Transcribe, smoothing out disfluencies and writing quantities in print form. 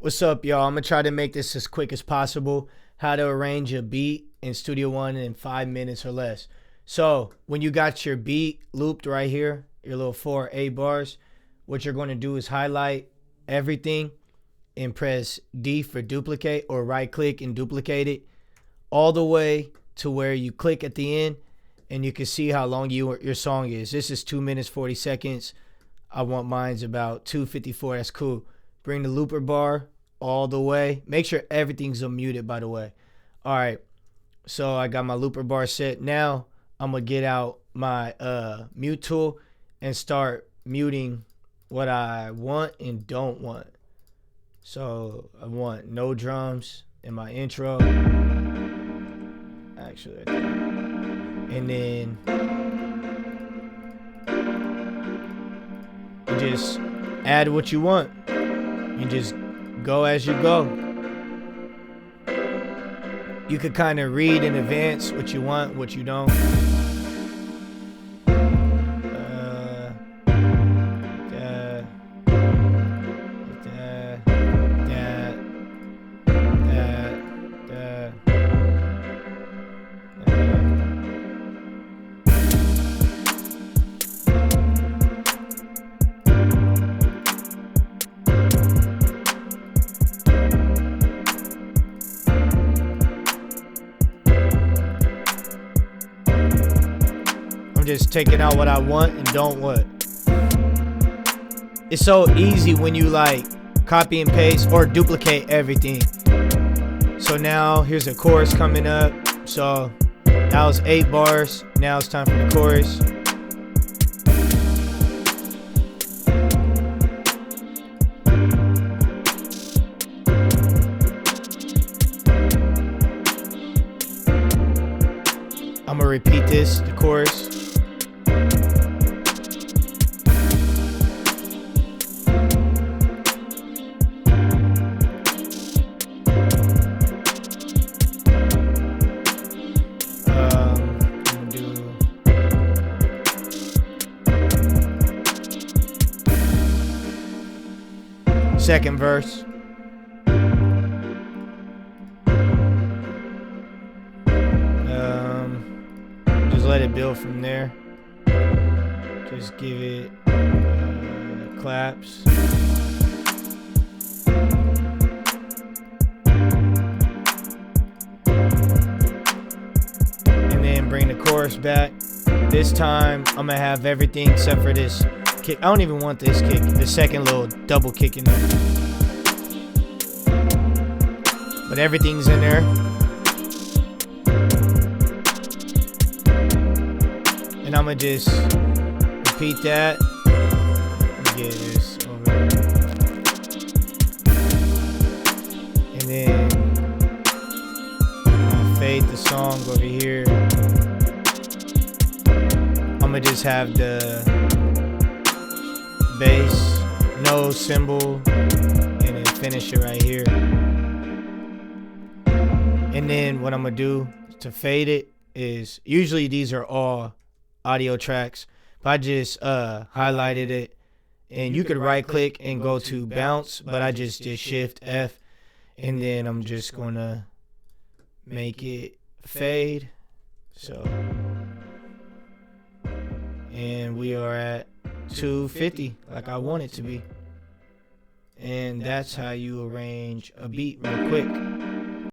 What's up, y'all? I'm gonna try to make this as quick as possible. How to arrange a beat in Studio One in 5 minutes or less. So when you got your beat looped right here, your little 4 bars, what you're going to do is highlight everything and press D for duplicate, or right click and duplicate it all the way to where you click at the end, and you can see how long your song is. This is 2 minutes 40 seconds. I want mine's about 2:54. That's cool. Bring the looper bar all the way. Make sure everything's unmuted, by the way. All right. So I got my looper bar set. Now I'm going to get out my mute tool and start muting what I want and don't want. So I want no drums in my intro. Actually, and then you just add what you want. You just go as you go. You could kind of read in advance what you want, what you don't. Just taking out what I want and don't want. It's so easy when you like copy and paste or duplicate everything. So now here's a chorus coming up. So that was 8 bars. Now it's time for the chorus. I'm gonna repeat this, the chorus. Second verse. Just let it build from there. Just give it claps. And then bring the chorus back. This time I'm gonna have everything except for this kick. I don't even want this kick, the second little double kick in there. But everything's in there. And I'm gonna just repeat that. Get this over. And then I'll fade the song over here. I'm gonna just have the bass, no cymbal, and then finish it right here. And then what I'm gonna do to fade it is, usually these are all audio tracks, but I just highlighted it, and you could right click and go to bounce, but I just did Shift F, and then I'm just gonna make it fade. So, and we are at 250 like I want it to be. And that's how you arrange a beat real quick.